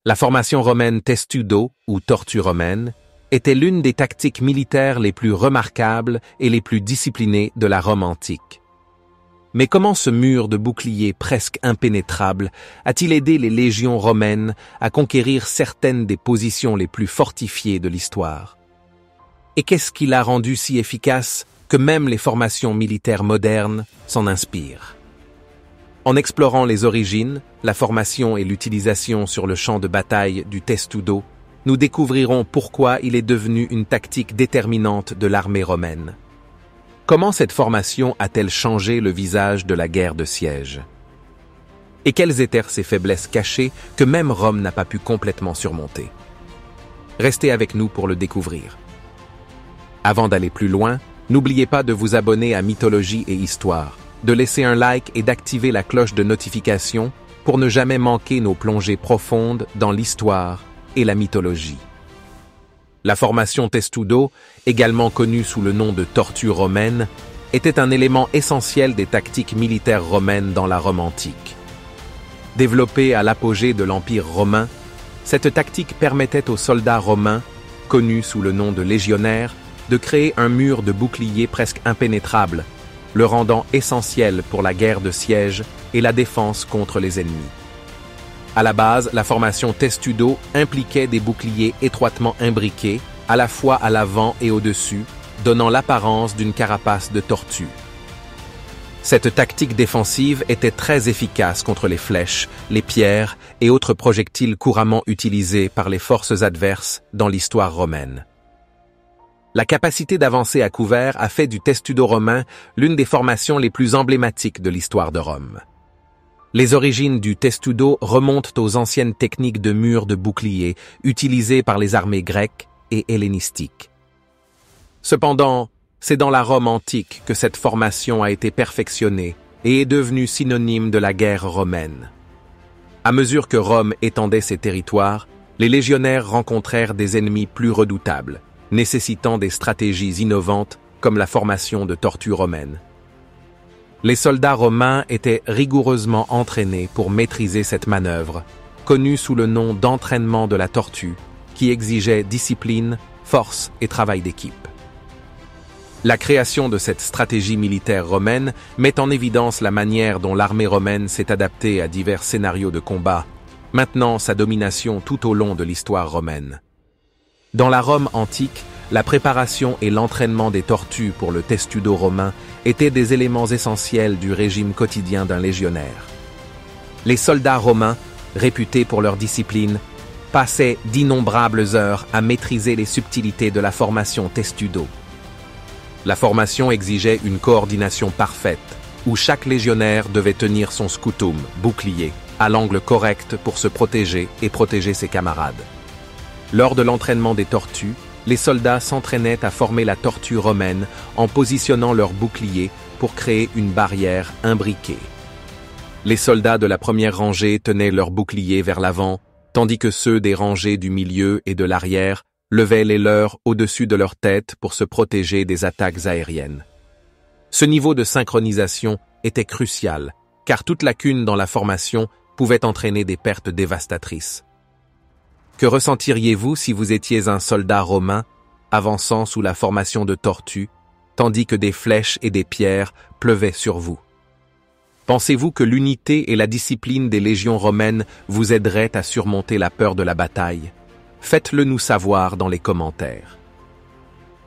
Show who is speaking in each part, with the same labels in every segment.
Speaker 1: La formation romaine testudo, ou tortue romaine, était l'une des tactiques militaires les plus remarquables et les plus disciplinées de la Rome antique. Mais comment ce mur de boucliers presque impénétrable a-t-il aidé les légions romaines à conquérir certaines des positions les plus fortifiées de l'histoire? Et qu'est-ce qui l'a rendu si efficace que même les formations militaires modernes s'en inspirent? En explorant les origines, la formation et l'utilisation sur le champ de bataille du testudo, nous découvrirons pourquoi il est devenu une tactique déterminante de l'armée romaine. Comment cette formation a-t-elle changé le visage de la guerre de siège? Et quelles étaient ses faiblesses cachées que même Rome n'a pas pu complètement surmonter? Restez avec nous pour le découvrir. Avant d'aller plus loin, n'oubliez pas de vous abonner à Mythologie et Histoire, de laisser un like et d'activer la cloche de notification pour ne jamais manquer nos plongées profondes dans l'histoire et la mythologie. La formation testudo, également connue sous le nom de tortue romaine, était un élément essentiel des tactiques militaires romaines dans la Rome antique. Développée à l'apogée de l'Empire romain, cette tactique permettait aux soldats romains, connus sous le nom de légionnaires, de créer un mur de boucliers presque impénétrable, le rendant essentiel pour la guerre de siège et la défense contre les ennemis. À la base, la formation testudo impliquait des boucliers étroitement imbriqués, à la fois à l'avant et au-dessus, donnant l'apparence d'une carapace de tortue. Cette tactique défensive était très efficace contre les flèches, les pierres et autres projectiles couramment utilisés par les forces adverses dans l'histoire romaine. La capacité d'avancer à couvert a fait du testudo romain l'une des formations les plus emblématiques de l'histoire de Rome. Les origines du testudo remontent aux anciennes techniques de murs de boucliers utilisées par les armées grecques et hellénistiques. Cependant, c'est dans la Rome antique que cette formation a été perfectionnée et est devenue synonyme de la guerre romaine. À mesure que Rome étendait ses territoires, les légionnaires rencontrèrent des ennemis plus redoutables, nécessitant des stratégies innovantes comme la formation de tortues romaines. Les soldats romains étaient rigoureusement entraînés pour maîtriser cette manœuvre, connue sous le nom d'entraînement de la tortue, qui exigeait discipline, force et travail d'équipe. La création de cette stratégie militaire romaine met en évidence la manière dont l'armée romaine s'est adaptée à divers scénarios de combat, maintenant sa domination tout au long de l'histoire romaine. Dans la Rome antique, la préparation et l'entraînement des tortues pour le testudo romain étaient des éléments essentiels du régime quotidien d'un légionnaire. Les soldats romains, réputés pour leur discipline, passaient d'innombrables heures à maîtriser les subtilités de la formation testudo. La formation exigeait une coordination parfaite, où chaque légionnaire devait tenir son scutum, bouclier, à l'angle correct pour se protéger et protéger ses camarades. Lors de l'entraînement des tortues, les soldats s'entraînaient à former la tortue romaine en positionnant leurs boucliers pour créer une barrière imbriquée. Les soldats de la première rangée tenaient leurs boucliers vers l'avant, tandis que ceux des rangées du milieu et de l'arrière levaient les leurs au-dessus de leur tête pour se protéger des attaques aériennes. Ce niveau de synchronisation était crucial, car toute lacune dans la formation pouvait entraîner des pertes dévastatrices. Que ressentiriez-vous si vous étiez un soldat romain, avançant sous la formation de tortues, tandis que des flèches et des pierres pleuvaient sur vous? Pensez-vous que l'unité et la discipline des légions romaines vous aideraient à surmonter la peur de la bataille? Faites-le nous savoir dans les commentaires.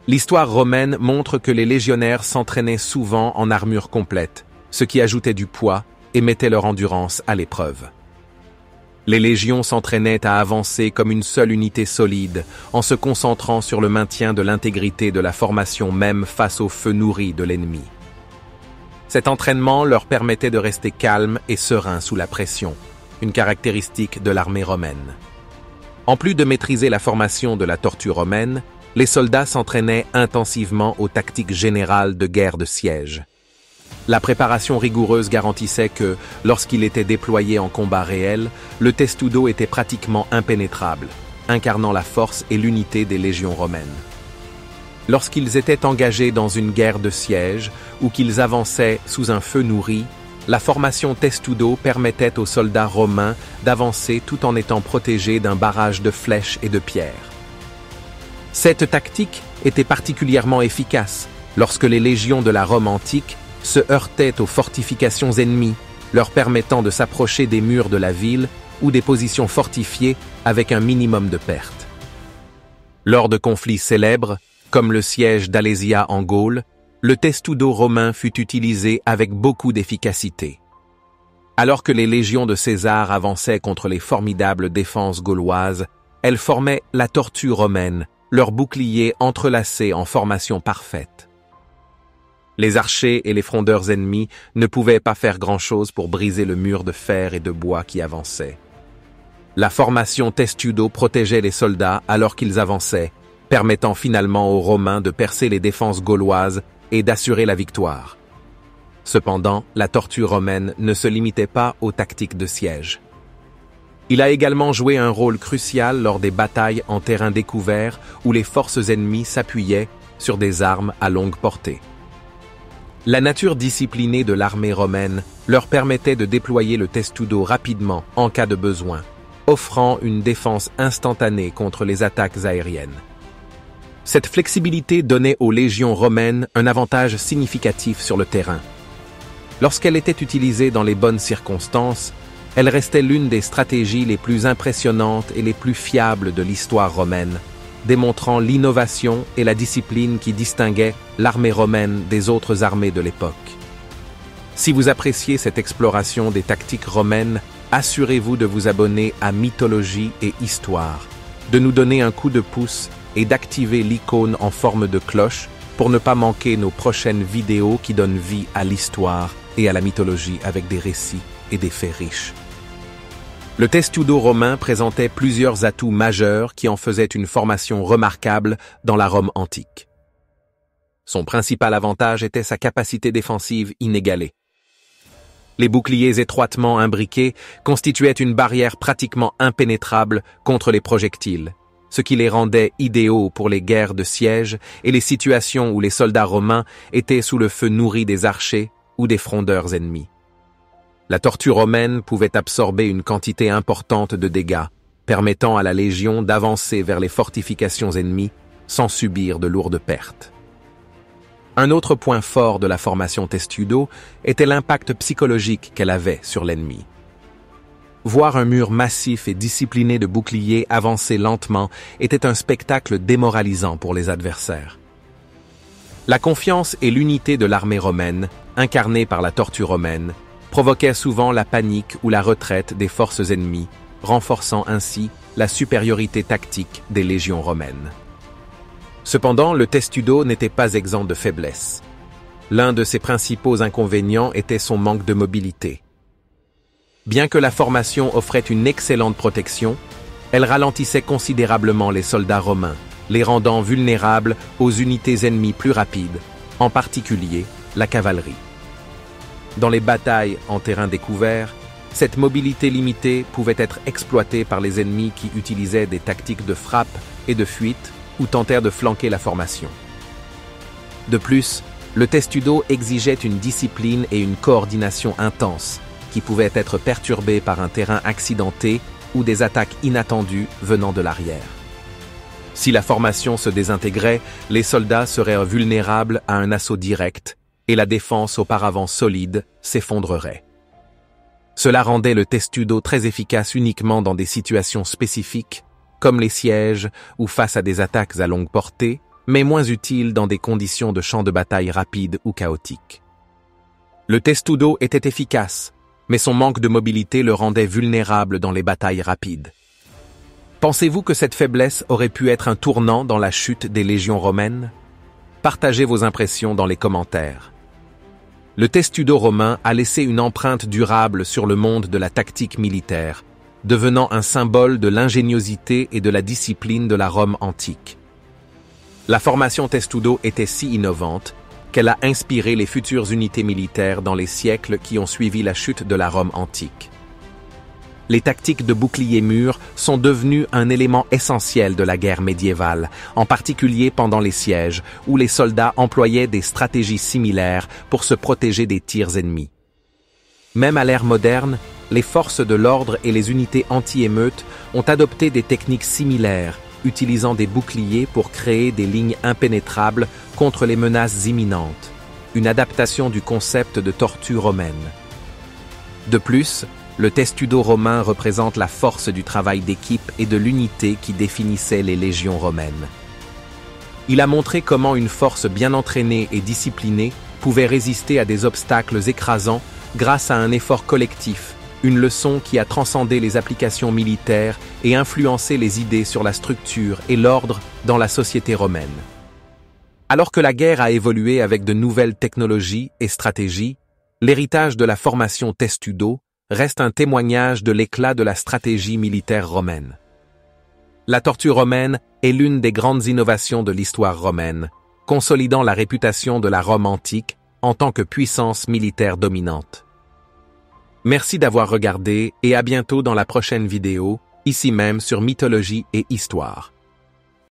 Speaker 1: L'histoire romaine montre que les légionnaires s'entraînaient souvent en armure complète, ce qui ajoutait du poids et mettait leur endurance à l'épreuve. Les légions s'entraînaient à avancer comme une seule unité solide, en se concentrant sur le maintien de l'intégrité de la formation même face au feu nourri de l'ennemi. Cet entraînement leur permettait de rester calmes et sereins sous la pression, une caractéristique de l'armée romaine. En plus de maîtriser la formation de la tortue romaine, les soldats s'entraînaient intensivement aux tactiques générales de guerre de siège. La préparation rigoureuse garantissait que, lorsqu'il était déployé en combat réel, le testudo était pratiquement impénétrable, incarnant la force et l'unité des légions romaines. Lorsqu'ils étaient engagés dans une guerre de siège ou qu'ils avançaient sous un feu nourri, la formation testudo permettait aux soldats romains d'avancer tout en étant protégés d'un barrage de flèches et de pierres. Cette tactique était particulièrement efficace lorsque les légions de la Rome antique se heurtaient aux fortifications ennemies, leur permettant de s'approcher des murs de la ville ou des positions fortifiées avec un minimum de pertes. Lors de conflits célèbres, comme le siège d'Alésia en Gaule, le testudo romain fut utilisé avec beaucoup d'efficacité. Alors que les légions de César avançaient contre les formidables défenses gauloises, elles formaient la tortue romaine, leurs boucliers entrelacés en formation parfaite. Les archers et les frondeurs ennemis ne pouvaient pas faire grand-chose pour briser le mur de fer et de bois qui avançait. La formation testudo protégeait les soldats alors qu'ils avançaient, permettant finalement aux Romains de percer les défenses gauloises et d'assurer la victoire. Cependant, la tortue romaine ne se limitait pas aux tactiques de siège. Il a également joué un rôle crucial lors des batailles en terrain découvert où les forces ennemies s'appuyaient sur des armes à longue portée. La nature disciplinée de l'armée romaine leur permettait de déployer le testudo rapidement en cas de besoin, offrant une défense instantanée contre les attaques aériennes. Cette flexibilité donnait aux légions romaines un avantage significatif sur le terrain. Lorsqu'elle était utilisée dans les bonnes circonstances, elle restait l'une des stratégies les plus impressionnantes et les plus fiables de l'histoire romaine, démontrant l'innovation et la discipline qui distinguaient l'armée romaine des autres armées de l'époque. Si vous appréciez cette exploration des tactiques romaines, assurez-vous de vous abonner à Mythologie et Histoire, de nous donner un coup de pouce et d'activer l'icône en forme de cloche pour ne pas manquer nos prochaines vidéos qui donnent vie à l'histoire et à la mythologie avec des récits et des faits riches. Le testudo romain présentait plusieurs atouts majeurs qui en faisaient une formation remarquable dans la Rome antique. Son principal avantage était sa capacité défensive inégalée. Les boucliers étroitement imbriqués constituaient une barrière pratiquement impénétrable contre les projectiles, ce qui les rendait idéaux pour les guerres de siège et les situations où les soldats romains étaient sous le feu nourri des archers ou des frondeurs ennemis. La tortue romaine pouvait absorber une quantité importante de dégâts, permettant à la légion d'avancer vers les fortifications ennemies sans subir de lourdes pertes. Un autre point fort de la formation testudo était l'impact psychologique qu'elle avait sur l'ennemi. Voir un mur massif et discipliné de boucliers avancer lentement était un spectacle démoralisant pour les adversaires. La confiance et l'unité de l'armée romaine, incarnée par la tortue romaine, provoquaient souvent la panique ou la retraite des forces ennemies, renforçant ainsi la supériorité tactique des légions romaines. Cependant, le testudo n'était pas exempt de faiblesses. L'un de ses principaux inconvénients était son manque de mobilité. Bien que la formation offrait une excellente protection, elle ralentissait considérablement les soldats romains, les rendant vulnérables aux unités ennemies plus rapides, en particulier la cavalerie. Dans les batailles en terrain découvert, cette mobilité limitée pouvait être exploitée par les ennemis qui utilisaient des tactiques de frappe et de fuite ou tentèrent de flanquer la formation. De plus, le testudo exigeait une discipline et une coordination intense, qui pouvaient être perturbées par un terrain accidenté ou des attaques inattendues venant de l'arrière. Si la formation se désintégrait, les soldats seraient vulnérables à un assaut direct et la défense auparavant solide s'effondrerait. Cela rendait le testudo très efficace uniquement dans des situations spécifiques, comme les sièges ou face à des attaques à longue portée, mais moins utile dans des conditions de champ de bataille rapides ou chaotiques. Le testudo était efficace, mais son manque de mobilité le rendait vulnérable dans les batailles rapides. Pensez-vous que cette faiblesse aurait pu être un tournant dans la chute des légions romaines? Partagez vos impressions dans les commentaires. Le testudo romain a laissé une empreinte durable sur le monde de la tactique militaire, devenant un symbole de l'ingéniosité et de la discipline de la Rome antique. La formation testudo était si innovante qu'elle a inspiré les futures unités militaires dans les siècles qui ont suivi la chute de la Rome antique. Les tactiques de bouclier mur sont devenues un élément essentiel de la guerre médiévale, en particulier pendant les sièges, où les soldats employaient des stratégies similaires pour se protéger des tirs ennemis. Même à l'ère moderne, les forces de l'ordre et les unités anti-émeutes ont adopté des techniques similaires, utilisant des boucliers pour créer des lignes impénétrables contre les menaces imminentes, une adaptation du concept de tortue romaine. De plus, le testudo romain représente la force du travail d'équipe et de l'unité qui définissait les légions romaines. Il a montré comment une force bien entraînée et disciplinée pouvait résister à des obstacles écrasants grâce à un effort collectif, une leçon qui a transcendé les applications militaires et influencé les idées sur la structure et l'ordre dans la société romaine. Alors que la guerre a évolué avec de nouvelles technologies et stratégies, l'héritage de la formation testudo reste un témoignage de l'éclat de la stratégie militaire romaine. La tortue romaine est l'une des grandes innovations de l'histoire romaine, consolidant la réputation de la Rome antique en tant que puissance militaire dominante. Merci d'avoir regardé et à bientôt dans la prochaine vidéo, ici même sur Mythologie et Histoire.